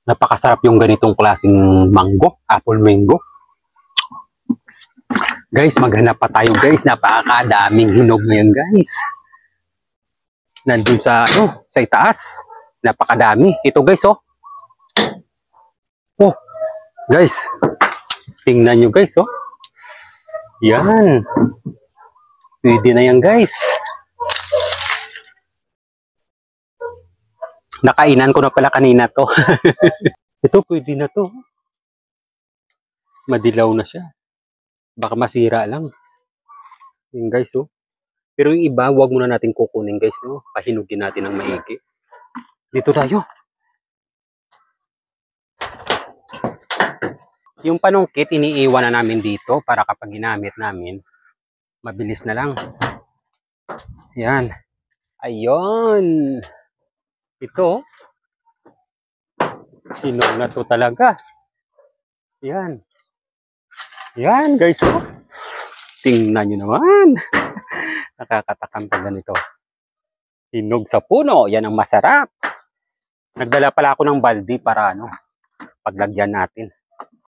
Napakasarap yung ganitong klaseng mango, apple mango. Guys, maghanap pa tayo guys. Napakadaming hinog ngayon guys. Nandun sa, sa itaas. Napakadami. Ito guys, oh. Oh, guys. Tingnan nyo guys, oh. Yan. Pwede na yan guys. Nakainan ko na pala kanina to. Ito, pwede na to. Madilaw na siya. Baka masira lang. Yan guys, oh. Pero yung iba, wag muna natin kukunin guys, no? Pahinugin natin ng maigi. Dito tayo. Yung panungkit, iniiwan na namin dito para kapag ginamit namin, mabilis na lang. Yan. Ayun. Ito. Sinog na to talaga. Yan. Yan guys, oh. Tingnan nyo naman. Nakakatakam pag ganito. Hinog sa puno. Yan ang masarap. Nagdala pala ako ng baldi para paglagyan natin.